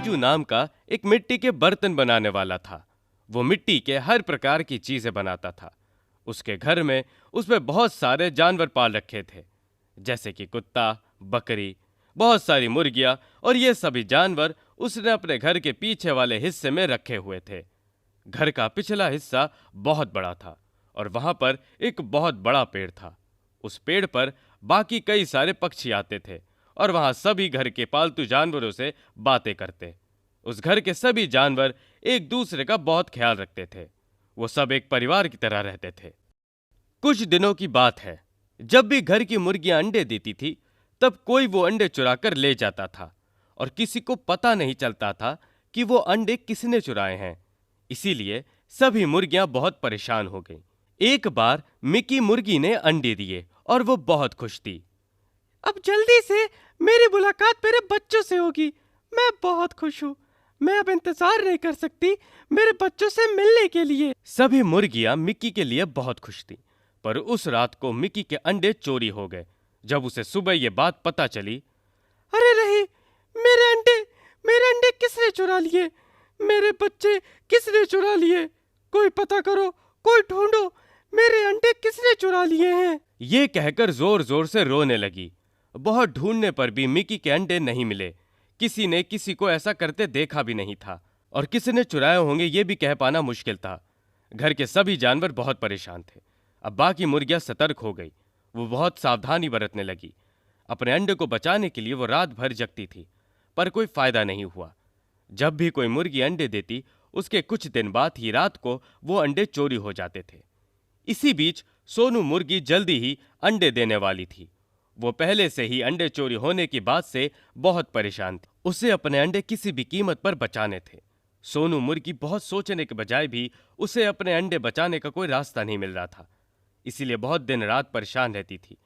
राजू नाम का एक मिट्टी के बर्तन बनाने वाला था। वो मिट्टी के हर प्रकार की चीजें बनाता था। उसके घर में उसमें बहुत सारे जानवर पाल रखे थे, जैसे कि कुत्ता, बकरी, बहुत सारी मुर्गियां, और ये सभी जानवर उसने अपने घर के पीछे वाले हिस्से में रखे हुए थे। घर का पिछला हिस्सा बहुत बड़ा था और वहां पर एक बहुत बड़ा पेड़ था। उस पेड़ पर बाकी कई सारे पक्षी आते थे और वहां सभी घर के पालतू जानवरों से बातें करते। उस घर के सभी जानवर एक दूसरे का बहुत ख्याल रखते थे। वो सब एक परिवार की तरह रहते थे। कुछ दिनों की बात है, जब भी घर की मुर्गियां अंडे देती थी, तब कोई वो अंडे चुरा कर ले जाता था और किसी को पता नहीं चलता था कि वो अंडे किसने चुराए हैं। इसीलिए सभी मुर्गियां बहुत परेशान हो गईं। एक बार मिकी मुर्गी ने अंडे दिए और वो बहुत खुश थी। अब जल्दी से मेरी मुलाकात मेरे बच्चों से होगी। मैं बहुत खुश हूँ। मैं अब इंतजार नहीं कर सकती मेरे बच्चों से मिलने के लिए। सभी मुर्गियां मिकी के लिए बहुत खुश थीं, पर उस रात को मिकी के अंडे चोरी हो गए। जब उसे सुबह ये बात पता चली, अरे रही, मेरे अंडे किसने चुरा लिए? मेरे बच्चे किसने चुरा लिए? कोई पता करो, कोई ढूंढो, मेरे अंडे किसने चुरा लिए हैं? ये कहकर जोर जोर से रोने लगी। बहुत ढूंढने पर भी मिकी के अंडे नहीं मिले। किसी ने किसी को ऐसा करते देखा भी नहीं था और किसने चुराए होंगे ये भी कह पाना मुश्किल था। घर के सभी जानवर बहुत परेशान थे। अब बाकी मुर्गियां सतर्क हो गई। वो बहुत सावधानी बरतने लगी। अपने अंडे को बचाने के लिए वो रात भर जगती थी, पर कोई फायदा नहीं हुआ। जब भी कोई मुर्गी अंडे देती, उसके कुछ दिन बाद ही रात को वो अंडे चोरी हो जाते थे। इसी बीच सोनू मुर्गी जल्दी ही अंडे देने वाली थी। वो पहले से ही अंडे चोरी होने की बात से बहुत परेशान थी। उसे अपने अंडे किसी भी कीमत पर बचाने थे। सोनू मुर्गी बहुत सोचने के बजाय भी उसे अपने अंडे बचाने का कोई रास्ता नहीं मिल रहा था। इसीलिए बहुत दिन रात परेशान रहती थी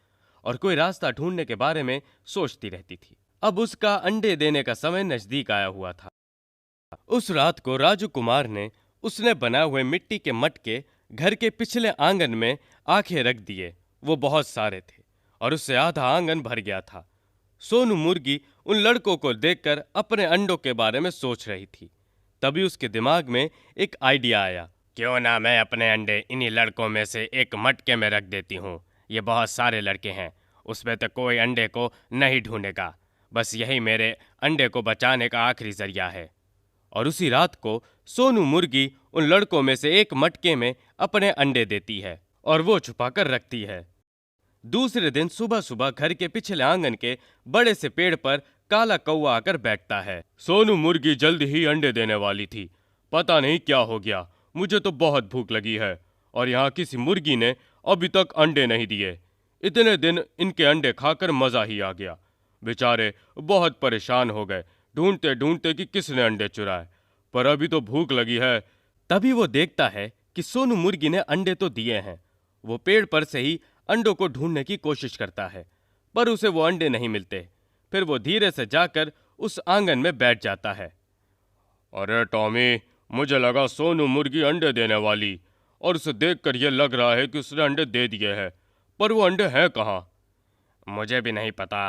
और कोई रास्ता ढूंढने के बारे में सोचती रहती थी। अब उसका अंडे देने का समय नजदीक आया हुआ था। उस रात को राजू कुमार ने उसने बनाए हुए मिट्टी के मटके घर के पिछले आंगन में आके रख दिए। वो बहुत सारे थे और उससे आधा आंगन भर गया था। सोनू मुर्गी उन लड़कों को देखकर अपने अंडों के बारे में सोच रही थी। तभी उसके दिमाग में एक आइडिया आया। क्यों ना मैं अपने अंडे इन्हीं लड़कों में से एक मटके में रख देती हूँ। ये बहुत सारे लड़के हैं, उसमें तो कोई अंडे को नहीं ढूंढेगा। बस यही मेरे अंडे को बचाने का आखिरी जरिया है। और उसी रात को सोनू मुर्गी उन लड़कों में से एक मटके में अपने अंडे देती है और वो छुपाकर रखती है। दूसरे दिन सुबह सुबह घर के पिछले आंगन के बड़े से पेड़ पर काला कौवा आकर बैठता है। सोनू मुर्गी जल्द ही अंडे देने वाली थी। पता नहीं क्या हो गया, मुझे तो बहुत भूख लगी है और यहाँ किसी मुर्गी ने अभी तक अंडे नहीं दिए। इतने दिन इनके अंडे खाकर मजा ही आ गया। बेचारे बहुत परेशान हो गए ढूंढते ढूंढते कि किसने अंडे चुराए, पर अभी तो भूख लगी है। तभी वो देखता है कि सोनू मुर्गी ने अंडे तो दिए हैं। वो पेड़ पर से ही अंडों को ढूंढने की कोशिश करता है, पर उसे वो अंडे नहीं मिलते। फिर वो धीरे से जाकर उस आंगन में बैठ जाता है। अरे टॉमी, मुझे लगा सोनू मुर्गी अंडे देने वाली, और उसे देखकर यह लग रहा है कि उसने अंडे दे दिए हैं, पर वो अंडे हैं कहाँ? मुझे भी नहीं पता,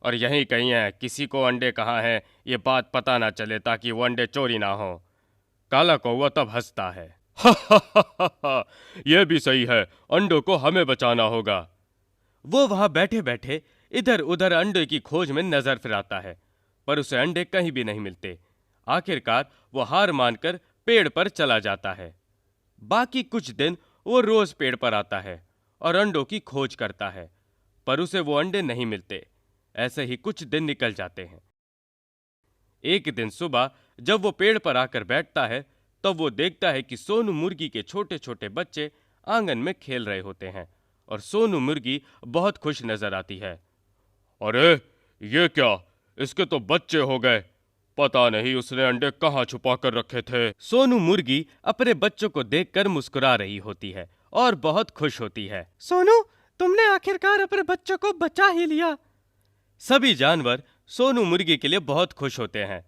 और यहीं कहीं है। किसी को अंडे कहाँ हैं ये बात पता ना चले, ताकि वो अंडे चोरी ना हो। काला कौवा तब हंसता है। यह भी सही है, अंडों को हमें बचाना होगा। वो वहां बैठे बैठे इधर उधर अंडे की खोज में नजर फिराता है, पर उसे अंडे कहीं भी नहीं मिलते। आखिरकार वो हार मानकर पेड़ पर चला जाता है। बाकी कुछ दिन वो रोज पेड़ पर आता है और अंडों की खोज करता है, पर उसे वो अंडे नहीं मिलते। ऐसे ही कुछ दिन निकल जाते हैं। एक दिन सुबह जब वो पेड़ पर आकर बैठता है, तब वो देखता है कि सोनू मुर्गी के छोटे छोटे बच्चे आंगन में खेल रहे होते हैं और सोनू मुर्गी बहुत खुश नजर आती है। अरे ये क्या, इसके तो बच्चे हो गए। पता नहीं उसने अंडे कहाँ छुपा कर रखे थे। सोनू मुर्गी अपने बच्चों को देखकर मुस्कुरा रही होती है और बहुत खुश होती है। सोनू, तुमने आखिरकार अपने बच्चों को बचा ही लिया। सभी जानवर सोनू मुर्गी के लिए बहुत खुश होते हैं।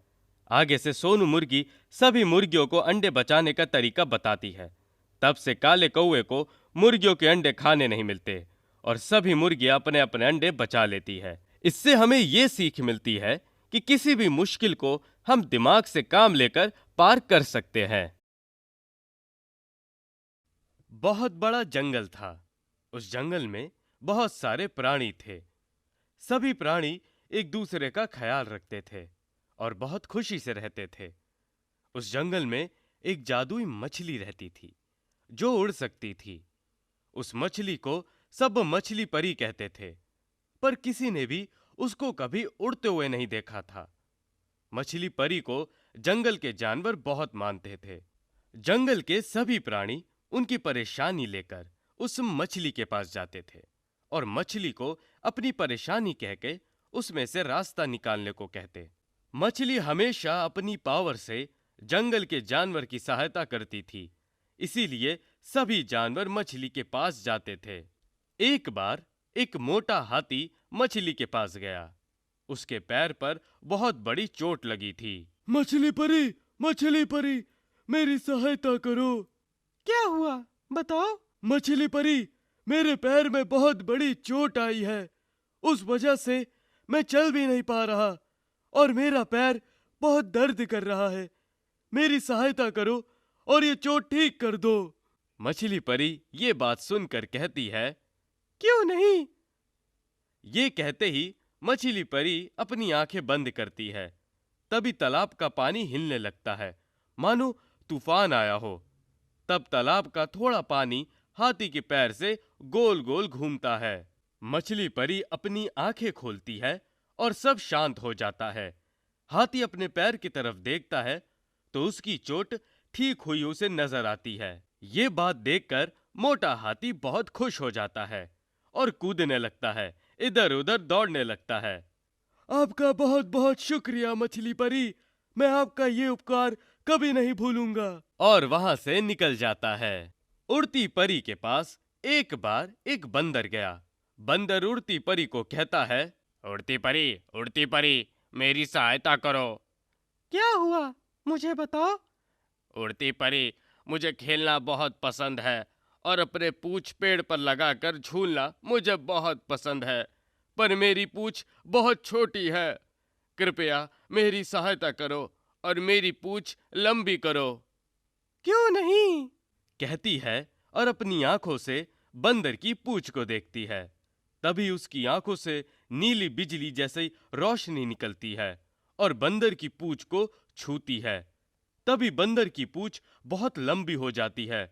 आगे से सोनू मुर्गी सभी मुर्गियों को अंडे बचाने का तरीका बताती है। तब से काले कौवे को मुर्गियों के अंडे खाने नहीं मिलते और सभी मुर्गियां अपने अपने अंडे बचा लेती है। इससे हमें ये सीख मिलती है कि किसी भी मुश्किल को हम दिमाग से काम लेकर पार कर सकते हैं। बहुत बड़ा जंगल था। उस जंगल में बहुत सारे प्राणी थे। सभी प्राणी एक दूसरे का ख्याल रखते थे और बहुत खुशी से रहते थे। उस जंगल में एक जादुई मछली रहती थी जो उड़ सकती थी। उस मछली को सब मछली परी कहते थे, पर किसी ने भी उसको कभी उड़ते हुए नहीं देखा था। मछली परी को जंगल के जानवर बहुत मानते थे। जंगल के सभी प्राणी उनकी परेशानी लेकर उस मछली के पास जाते थे और मछली को अपनी परेशानी कह के उसमें से रास्ता निकालने को कहते। मछली हमेशा अपनी पावर से जंगल के जानवर की सहायता करती थी, इसीलिए सभी जानवर मछली के पास जाते थे। एक बार एक मोटा हाथी मछली के पास गया। उसके पैर पर बहुत बड़ी चोट लगी थी। मछली परी, मेरी सहायता करो। क्या हुआ, बताओ। मछली परी, मेरे पैर में बहुत बड़ी चोट आई है। उस वजह से मैं चल भी नहीं पा रहा और मेरा पैर बहुत दर्द कर रहा है। मेरी सहायता करो और ये चोट ठीक कर दो। मछली परी ये बात सुनकर कहती है, क्यों नहीं। ये कहते ही मछली परी अपनी आंखें बंद करती है। तभी तालाब का पानी हिलने लगता है, मानो तूफान आया हो। तब तालाब का थोड़ा पानी हाथी के पैर से गोल गोल घूमता है। मछली परी अपनी आंखें खोलती है और सब शांत हो जाता है। हाथी अपने पैर की तरफ देखता है तो उसकी चोट ठीक हुई उसे नजर आती है। ये बात देखकर मोटा हाथी बहुत खुश हो जाता है और कूदने लगता है, इधर उधर दौड़ने लगता है। आपका बहुत बहुत शुक्रिया मछली परी, मैं आपका ये उपकार कभी नहीं भूलूंगा। और वहां से निकल जाता है। उड़ती परी के पास एक बार एक बंदर गया। बंदर उड़ती परी को कहता है, उड़ती परी, मेरी सहायता करो। क्या हुआ, मुझे बताओ। उड़ती परी, मुझे खेलना बहुत पसंद है और अपने पूंछ पेड़ पर लगाकर झूलना मुझे बहुत पसंद है, पर मेरी पूंछ बहुत छोटी है। कृपया मेरी सहायता करो और मेरी पूंछ लंबी करो। क्यों नहीं, कहती है और अपनी आंखों से बंदर की पूंछ को देखती है। तभी उसकी आंखों से नीली बिजली जैसी रोशनी निकलती है और बंदर की पूंछ को छूती है। तभी बंदर की पूंछ बहुत लंबी हो जाती है।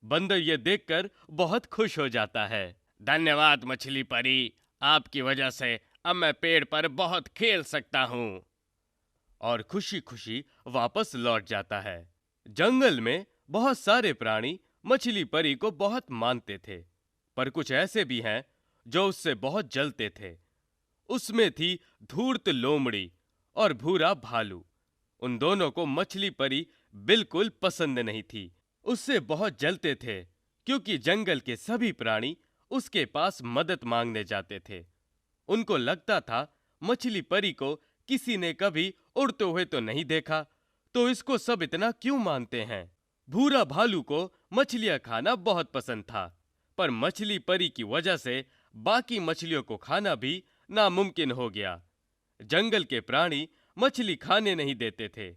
बंदर ये देखकर बहुत खुश हो जाता है। धन्यवाद मछली परी, आपकी वजह से अब मैं पेड़ पर बहुत खेल सकता हूँ। और खुशी खुशी वापस लौट जाता है। जंगल में बहुत सारे प्राणी मछली परी को बहुत मानते थे, पर कुछ ऐसे भी हैं जो उससे बहुत जलते थे। उसमें थी धूर्त लोमड़ी और भूरा भालू। उन दोनों को मछली परी बिल्कुल पसंद नहीं थी। उससे बहुत जलते थे क्योंकि जंगल के सभी प्राणी उसके पास मदद मांगने जाते थे। उनको लगता था मछली परी को किसी ने कभी उड़ते हुए तो नहीं देखा, तो इसको सब इतना क्यों मानते हैं। भूरा भालू को मछलियां खाना बहुत पसंद था, पर मछली परी की वजह से बाकी मछलियों को खाना भी नामुमकिन हो गया। जंगल के प्राणी मछली खाने नहीं देते थे,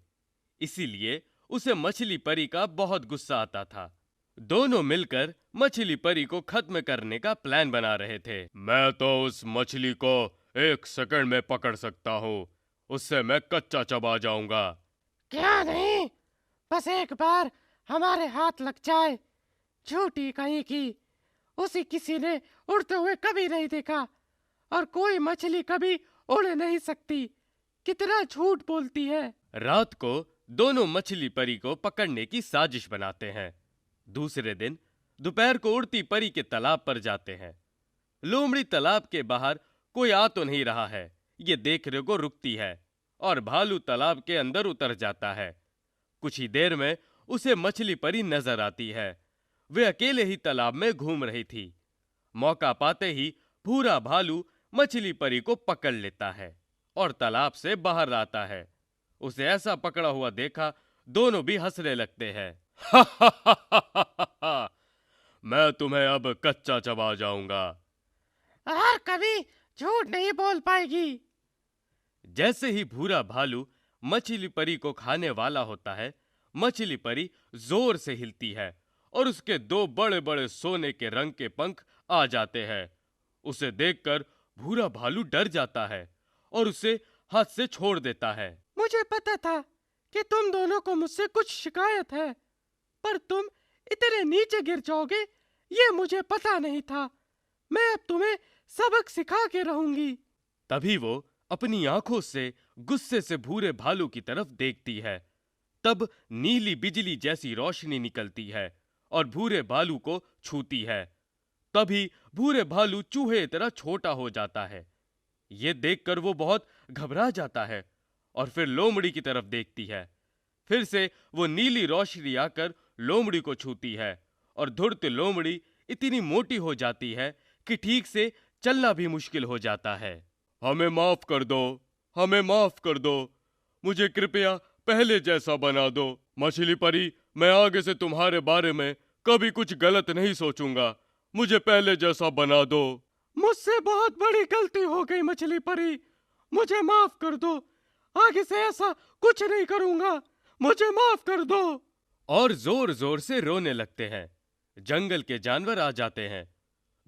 इसीलिए उसे मछली परी का बहुत गुस्सा आता था। दोनों मिलकर मछली परी को खत्म करने का प्लान बना रहे थे। मैं तो उस मछली को 1 सेकंड में पकड़ सकता हूँ, उससे मैं कच्चा चबा जाऊंगा। क्या नहीं, बस एक बार हमारे हाथ लग जाए। झूठी कहीं की, उसे किसी ने उड़ते हुए कभी नहीं देखा और कोई मछली कभी उड़ नहीं सकती। कितना झूठ बोलती है। रात को दोनों मछली परी को पकड़ने की साजिश बनाते हैं। दूसरे दिन दोपहर को उड़ती परी के तालाब पर जाते हैं। लोमड़ी तालाब के बाहर कोई आ तो नहीं रहा है, ये देखने को रुकती है और भालू तालाब के अंदर उतर जाता है। कुछ ही देर में उसे मछली परी नजर आती है। वे अकेले ही तालाब में घूम रही थी। मौका पाते ही भूरा भालू मछली परी को पकड़ लेता है और तालाब से बाहर आता है। उसे ऐसा पकड़ा हुआ देखा दोनों भी हंसने लगते हैं। मैं तुम्हें अब कच्चा चबा जाऊंगा। और कभी झूठ नहीं बोल पाएगी। जैसे ही भूरा भालू मछली परी को खाने वाला होता है, मछली परी जोर से हिलती है और उसके दो बड़े बड़े सोने के रंग के पंख आ जाते हैं। उसे देखकर भूरा भालू डर जाता है और उसे हाथ से छोड़ देता है। मुझे पता था कि तुम दोनों को मुझसे कुछ शिकायत है, पर तुम इतने नीचे गिर जाओगे ये मुझे पता नहीं था। मैं अब तुम्हें सबक सिखा के रहूंगी। तभी वो अपनी आंखों से गुस्से से भूरे भालू की तरफ देखती है। तब नीली बिजली जैसी रोशनी निकलती है और भूरे भालू को छूती है। तभी भूरे भालू चूहे की तरह छोटा हो जाता है। ये देखकर वो बहुत घबरा जाता है और फिर लोमड़ी की तरफ देखती है। फिर से वो नीली रोशनी आकर लोमड़ी को छूती है और धुर्त लोमड़ी इतनी मोटी हो जाती है कि ठीक से चलना भी मुश्किल हो जाता है। हमें माफ कर दो, हमें माफ कर दो, मुझे कृपया पहले जैसा बना दो। मछली परी, मैं आगे से तुम्हारे बारे में कभी कुछ गलत नहीं सोचूंगा, मुझे पहले जैसा बना दो। मुझसे बहुत बड़ी गलती हो गई मछली परी, मुझे माफ कर दो। आगे से ऐसा कुछ नहीं करूंगा, मुझे माफ कर दो। और जोर जोर से रोने लगते हैं। जंगल के जानवर आ जाते हैं।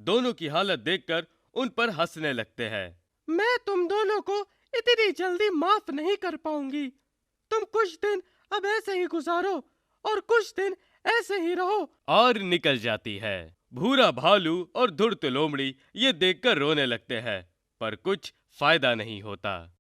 दोनों की हालत देखकर उन पर हंसने लगते हैं। मैं तुम दोनों को इतनी जल्दी माफ नहीं कर पाऊंगी। तुम कुछ दिन अब ऐसे ही गुजारो और कुछ दिन ऐसे ही रहो। और निकल जाती है। भूरा भालू और धुर्त लोमड़ी ये देखकर रोने लगते हैं, पर कुछ फायदा नहीं होता।